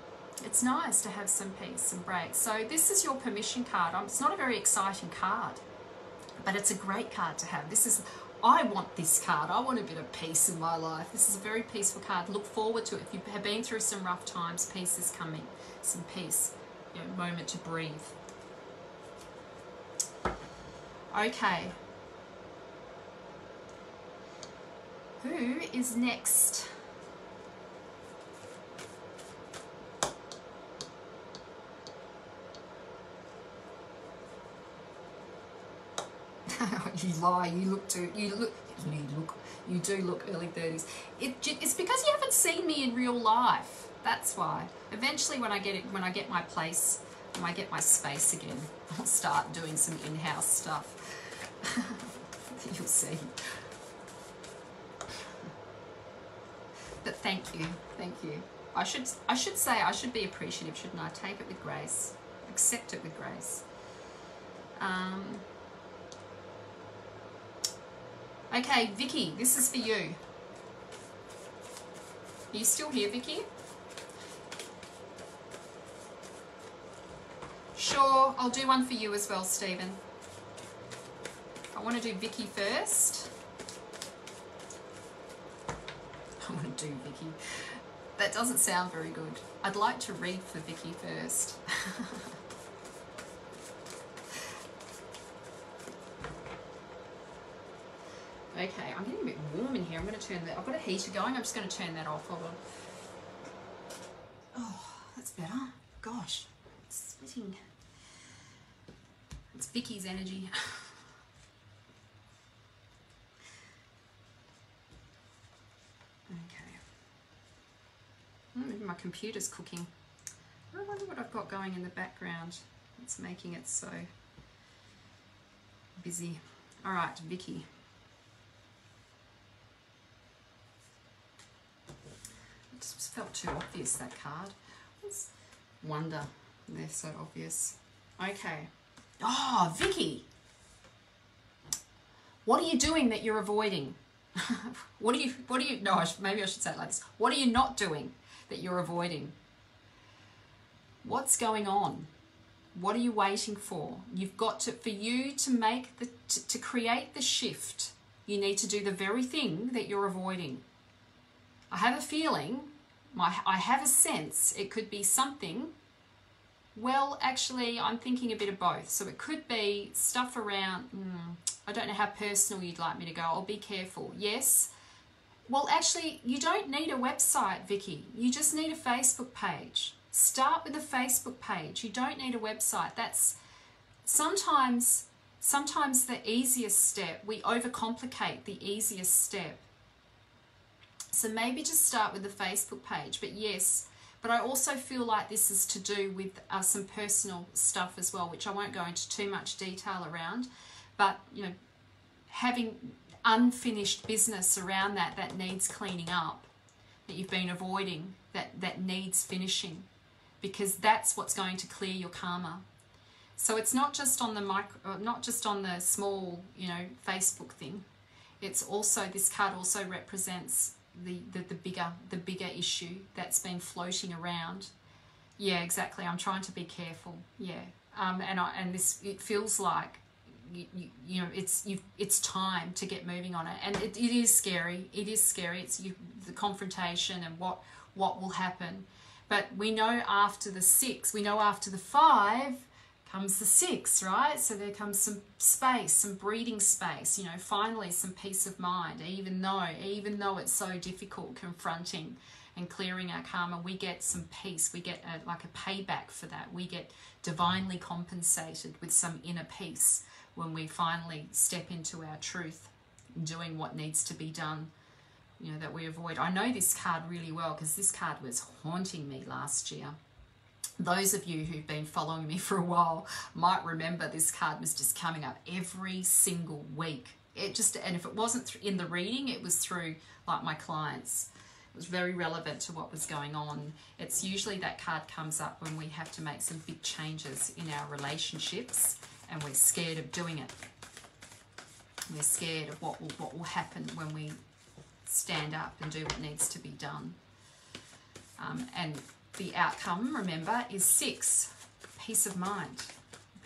A: It's nice to have some peace and break. So this is your permission card. It's not a very exciting card, but it's a great card to have. I want this card. I want a bit of peace in my life. This is a very peaceful card. Look forward to it. If you have been through some rough times, peace is coming. Some peace, moment to breathe. Okay. Who is next? You lie. You do look early 30s. It's because you haven't seen me in real life. That's why. Eventually, when I get my place, when I get my space again, I'll start doing some in-house stuff. You'll see. But thank you. I should say I should be appreciative, shouldn't I? Take it with grace. Accept it with grace. Okay, Vicky, this is for you. Are you still here, Vicky? Sure, I'll do one for you as well, Stephen. I want to do Vicky first. I want to do Vicky. That doesn't sound very good. I'd like to read for Vicky first. Okay, I'm getting a bit warm in here. I'm going to I've got a heater going. I'm just going to turn that off. Hold on. Oh, that's better. Gosh, it's sweating. It's Vicky's energy. Okay. Maybe my computer's cooking. I wonder what I've got going in the background. It's making it so busy. All right, Vicky. It just felt too obvious, that card. Wonder. They're so obvious. Okay. Oh, Vicky. What are you doing that you're avoiding? Maybe I should say it like this. What are you not doing that you're avoiding? What's going on? What are you waiting for? You've got to, for you to make to create the shift, you need to do the very thing that you're avoiding. I have a feeling, I have a sense it could be something. Well, actually, I'm thinking a bit of both. So it could be stuff around, I don't know how personal you'd like me to go. I'll be careful. Yes. Well, actually, you don't need a website, Vicky. You just need a Facebook page. Start with a Facebook page. You don't need a website. That's sometimes the easiest step. We overcomplicate the easiest step. So maybe just start with the Facebook page. But yes, but I also feel like this is to do with some personal stuff as well, which I won't go into too much detail around. But, you know, having unfinished business around that needs cleaning up, that you've been avoiding, that needs finishing, because that's what's going to clear your karma. So it's not just on the small, you know, Facebook thing. It's also, this card also represents the bigger issue that's been floating around. Yeah, exactly. I'm trying to be careful. Yeah, it feels like you know it's time to get moving on it, and it is scary. It is scary. It's the confrontation and what will happen. But we know after the 6, we know after the 5 comes the 6, right? So there comes some space, some breathing space, you know, finally some peace of mind. Even though it's so difficult confronting and clearing our karma, we get some peace. We get like a payback for that. We get divinely compensated with some inner peace when we finally step into our truth, doing what needs to be done, you know, that we avoid. I know this card really well because this card was haunting me last year. Those of you who've been following me for a while might remember this card was just coming up every single week. And if it wasn't in the reading, it was through like my clients. It was very relevant to what was going on. It's usually that card comes up when we have to make some big changes in our relationships and we're scared of doing it. We're scared of what will happen when we stand up and do what needs to be done. And the outcome, remember, is 6, peace of mind.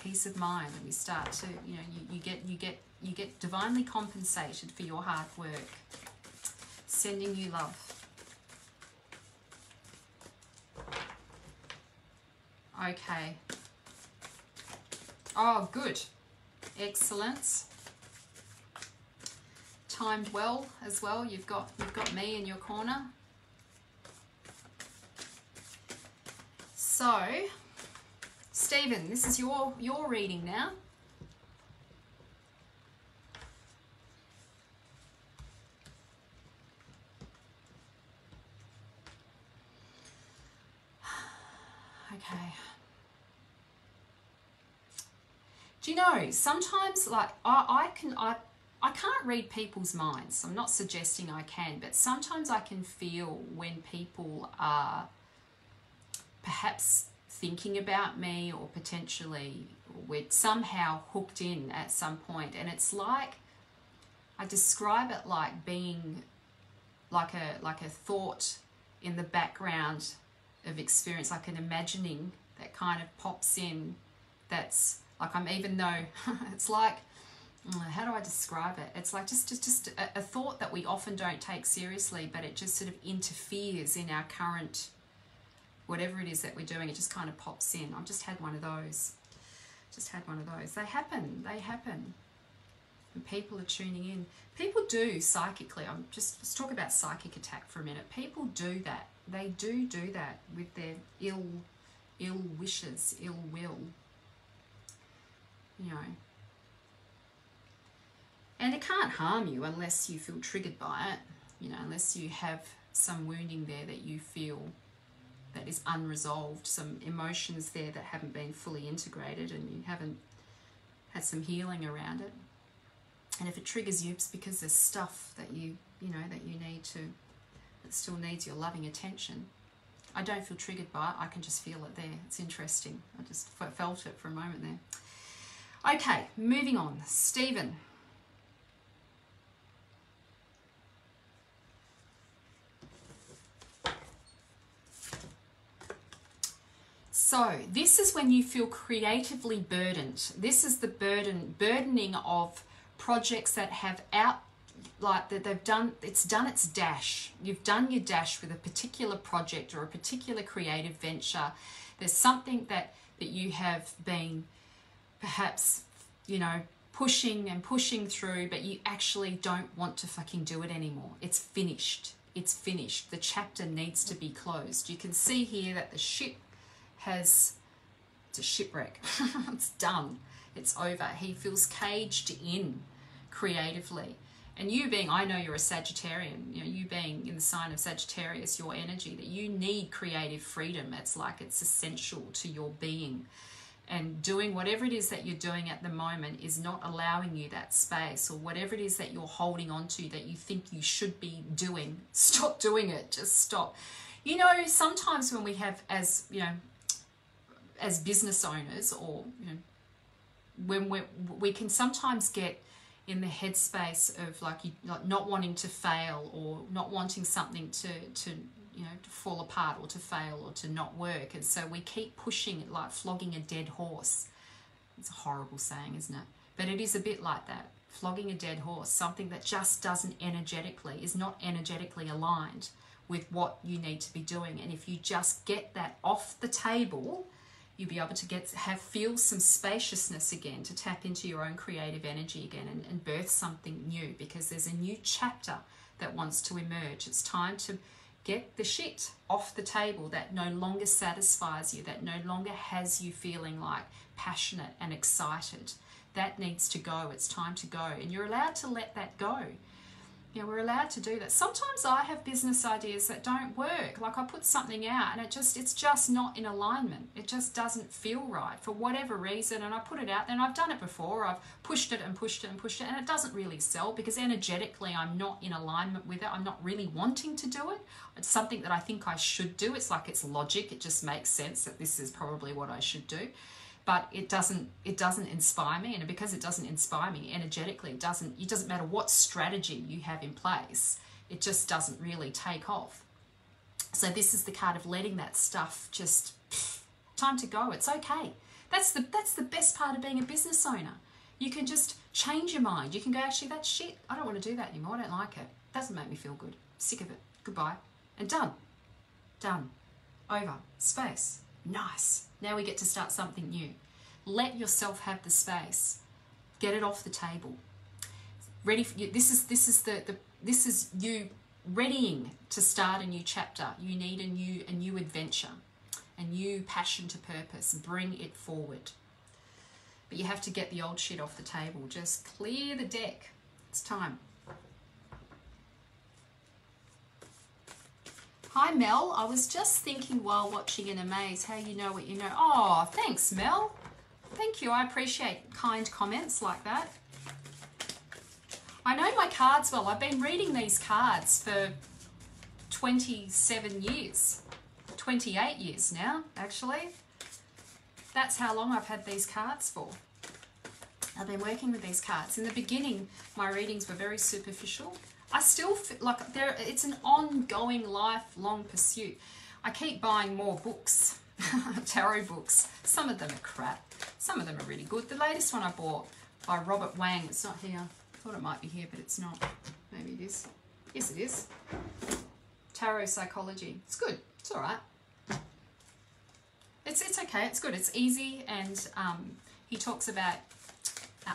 A: Peace of mind, and we start to, you know, you get divinely compensated for your hard work. Sending you love. Okay. Oh, good. Excellent. Timed well as well. You've got me in your corner. So, Stephen, this is your reading now. Okay. Do you know, sometimes, like, I can't read people's minds. I'm not suggesting I can, but sometimes I can feel when people are perhaps thinking about me, or potentially we're somehow hooked in at some point. And it's like, I describe it like being like a thought in the background of experience, like an imagining that kind of pops in. That's like, even though it's like, how do I describe it? It's like just a thought that we often don't take seriously, but it just sort of interferes in our current, whatever it is that we're doing. It just kind of pops in. I've just had one of those. They happen. And people are tuning in. People do psychically. Let's talk about psychic attack for a minute. People do that. They do that with their ill wishes, ill will. You know. And it can't harm you unless you feel triggered by it, you know, unless you have some wounding there that you feel that is unresolved, some emotions there that haven't been fully integrated and you haven't had some healing around it. And if it triggers you, it's because there's stuff that you know, that you need to, that still needs your loving attention. I don't feel triggered by it. I can just feel it there. It's interesting. I just felt it for a moment there. Okay, moving on. Stephen. So this is when you feel creatively burdened. This is the burdening of projects that have they've done its dash. You've done your dash with a particular project or a particular creative venture. There's something that you have been perhaps, you know, pushing and pushing through, but you actually don't want to fucking do it anymore. It's finished. It's finished. The chapter needs to be closed. You can see here that the ship it's a shipwreck. It's done. It's over. He feels caged in creatively. And you being, I know you're a Sagittarian, you know, you being in the sign of Sagittarius, your energy, that you need creative freedom. It's like it's essential to your being. And doing whatever it is that you're doing at the moment is not allowing you that space, or whatever it is that you're holding on to that you think you should be doing, stop doing it. Just stop. You know, sometimes when we have, as, you know, as business owners, or, you know, when we can sometimes get in the headspace of like not wanting to fail, or not wanting something to you know, to fall apart or to fail or to not work, and so we keep pushing it like flogging a dead horse. It's a horrible saying, isn't it? But it is a bit like that, flogging a dead horse, something that just is not energetically aligned with what you need to be doing. And if you just get that off the table, you'll be able to feel some spaciousness again, to tap into your own creative energy again, and birth something new, because there's a new chapter that wants to emerge. It's time to get the shit off the table that no longer satisfies you, that no longer has you feeling like passionate and excited. That needs to go. It's time to go. And you're allowed to let that go. You know, we're allowed to do that. Sometimes I have business ideas that don't work. Like I put something out and it's just not in alignment. It just doesn't feel right for whatever reason. And I put it out there, and I've done it before. I've pushed it and pushed it and pushed it, and it doesn't really sell because energetically I'm not in alignment with it. I'm not really wanting to do it. It's something that I think I should do. It's like it's logic. It just makes sense that this is probably what I should do. But it doesn't inspire me, and because it doesn't inspire me energetically, it doesn't matter what strategy you have in place, it just doesn't really take off. So this is the card of letting that stuff just time to go. It's okay. That's the best part of being a business owner. You can just change your mind. You can go, actually, that's shit. I don't want to do that anymore. I don't like it. It doesn't make me feel good. Sick of it. Goodbye. And done. Done. Over. Space. Nice. Now we get to start something new. Let yourself have the space. Get it off the table. Ready for you. This is you readying to start a new chapter. You need a new adventure, a new passion to purpose. Bring it forward. But you have to get the old shit off the table. Just clear the deck. It's time. Hi Mel, I was just thinking while watching in Amaze how you know what you know. Oh, thanks Mel. Thank you, I appreciate kind comments like that. I know my cards well. I've been reading these cards for 27 years, 28 years now actually. That's how long I've had these cards for. I've been working with these cards. In the beginning, my readings were very superficial. I still feel like it's an ongoing, lifelong pursuit. I keep buying more books, tarot books. Some of them are crap. Some of them are really good. The latest one I bought by Robert Wang, it's not here. I thought it might be here, but it's not. Maybe it is. Yes, it is. Tarot Psychology. It's good. It's all right. It's okay. It's good. It's easy, and he talks about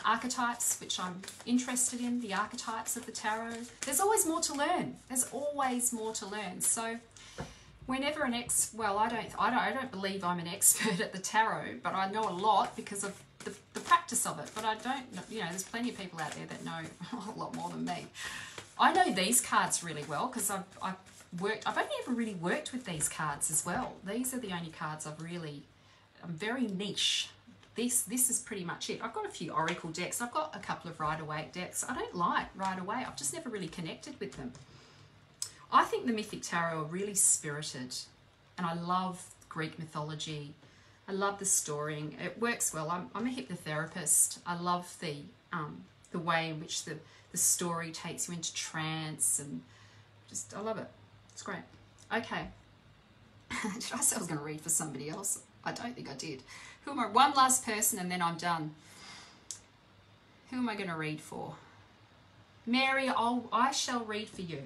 A: archetypes, which I'm interested in, the archetypes of the tarot. There's always more to learn. There's always more to learn. So whenever I don't believe I'm an expert at the tarot, but I know a lot because of the practice of it. But I don't, you know, there's plenty of people out there that know a whole lot more than me. I know these cards really well because I've only ever really worked with these cards as well. These are the only cards I'm very niche. This is pretty much it. I've got a few Oracle decks. I've got a couple of Rider-Waite decks. I don't like Rider-Waite. I've just never really connected with them. I think the Mythic Tarot are really spirited. And I love Greek mythology. I love the storying. It works well. I'm a hypnotherapist. I love the way in which the story takes you into trance, and I love it. It's great. Okay. Did I say I was going to read for somebody else? I don't think I did. Who am I? One last person and then I'm done. Who am I going to read for? Mary, I shall read for you.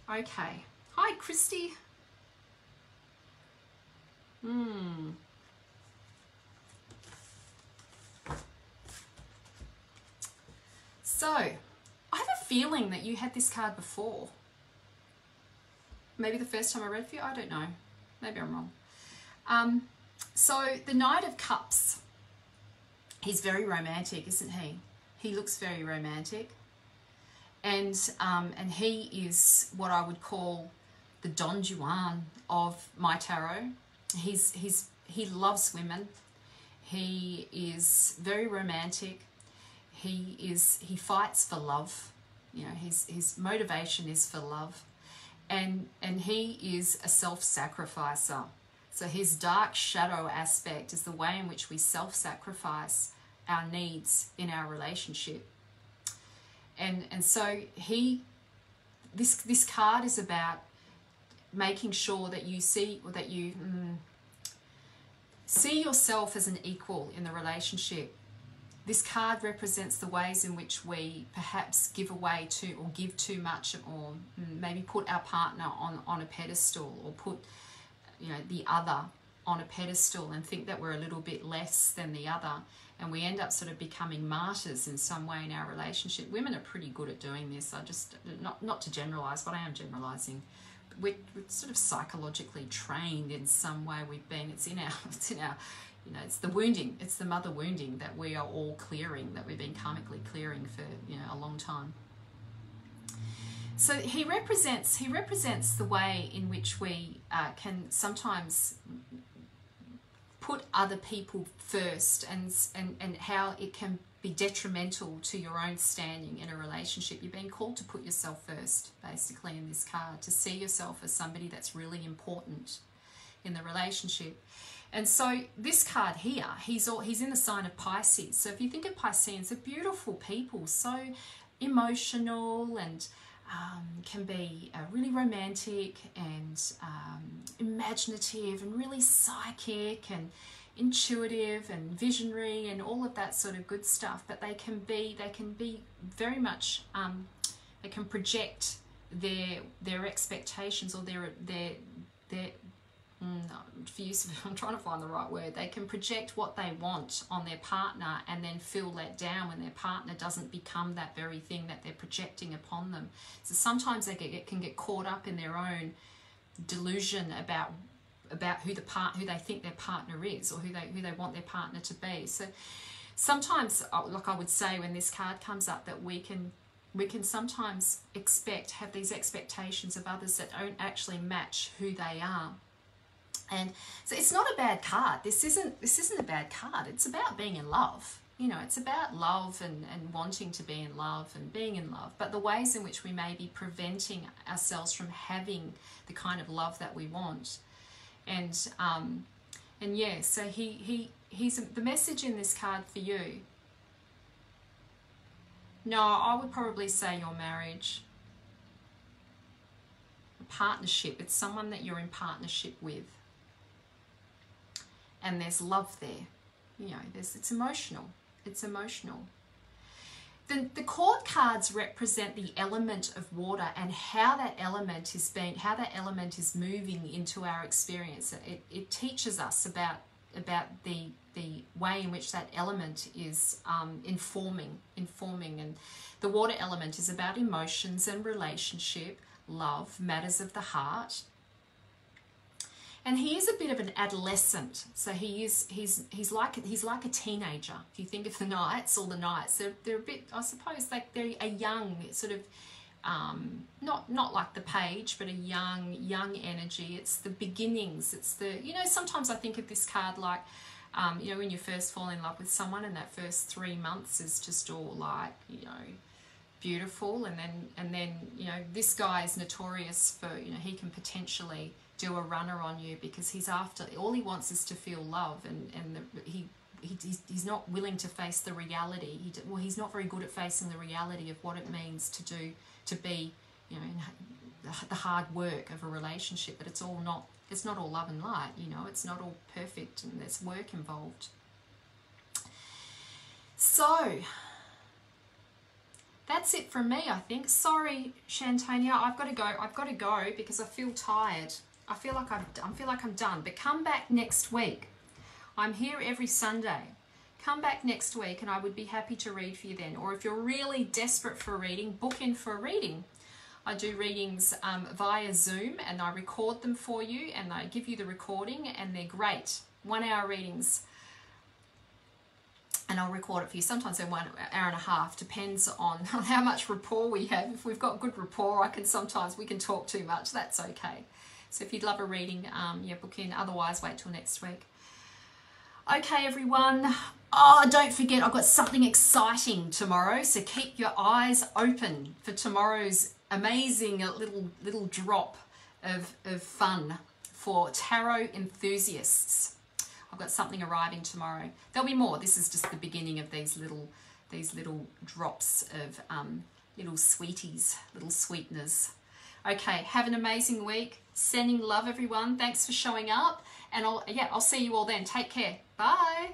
A: Okay. Hi, Christy. So, I have a feeling that you had this card before. Maybe the first time I read for you, I don't know. Maybe I'm wrong. So the Knight of Cups, he's very romantic, isn't he? He looks very romantic. And he is what I would call the Don Juan of my tarot. He loves women. He is very romantic. He fights for love. You know, his motivation is for love. And he is a self-sacrificer. So his dark shadow aspect is the way in which we self-sacrifice our needs in our relationship. And so this card is about making sure that you see, or that you see yourself as an equal in the relationship. This card represents the ways in which we perhaps give away to, or give too much, or maybe put our partner on a pedestal, or put, you know, the other on a pedestal and think that we're a little bit less than the other, and we end up sort of becoming martyrs in some way in our relationship. Women are pretty good at doing this. I just, not to generalize, but I am generalizing. We're sort of psychologically trained in some way. It's in our you know, it's the wounding, it's the mother wounding that we are all clearing, that we've been karmically clearing for, you know, a long time. So he represents the way in which we can sometimes put other people first, and how it can be detrimental to your own standing in a relationship. You're being called to put yourself first, basically, in this card, to see yourself as somebody that's really important in the relationship. And so this card here, he's in the sign of Pisces. So if you think of Pisceans, they're beautiful people, so emotional, and can be really romantic and imaginative and really psychic and intuitive and visionary and all of that sort of good stuff. But they can be very much they can project their expectations, or their I'm trying to find the right word. They can project what they want on their partner and then feel let down when their partner doesn't become that very thing that they're projecting upon them. So sometimes they can get caught up in their own delusion about who they think their partner is, or who they want their partner to be. So sometimes, like I would say, when this card comes up, that we can sometimes have these expectations of others that don't actually match who they are. And so it's not a bad card. This isn't a bad card. It's about being in love. You know, it's about love and wanting to be in love and being in love. But the ways in which we may be preventing ourselves from having the kind of love that we want. And yeah, so he's the message in this card for you. No, I would probably say your marriage. A partnership. It's someone that you're in partnership with. And there's love there, you know, it's emotional. It's emotional. The court cards represent the element of water and how that element is moving into our experience. It teaches us about the way in which that element is informing, and the water element is about emotions and relationship, love, matters of the heart. And he is a bit of an adolescent, so he's like a teenager. If you think of the knights, they're a bit, I suppose, like they're a young sort of, not like the page, but a young energy. It's the beginnings. It's the, you know, sometimes I think of this card like, you know, when you first fall in love with someone, and that first 3 months is just all like, you know, beautiful, and then you know, this guy is notorious for, you know, he can potentially do a runner on you because he's after, all he wants is to feel love, and he's not willing to face the reality. He's not very good at facing the reality of what it means to be, you know, in the hard work of a relationship. But it's not all love and light, you know. It's not all perfect, and there's work involved. So that's it from me, I think. Sorry, Shantonia, I've got to go because I feel tired. I feel like I'm done. But come back next week. I'm here every Sunday. Come back next week and I would be happy to read for you then. Or if you're really desperate for a reading, book in for a reading. I do readings via Zoom, and I record them for you, and I give you the recording, and they're great. 1 hour readings. And I'll record it for you. Sometimes they're 1 hour and a half, depends on how much rapport we have. If we've got good rapport, we can talk too much. That's okay. So if you'd love a reading, yeah, book in. Otherwise, wait till next week. Okay, everyone. Oh, don't forget, I've got something exciting tomorrow. So keep your eyes open for tomorrow's amazing little drop of fun for tarot enthusiasts. I've got something arriving tomorrow. There'll be more. This is just the beginning of these little drops of little sweeties, little sweeteners. Okay, have an amazing week. Sending love, everyone. Thanks for showing up. And I'll see you all then. Take care. Bye.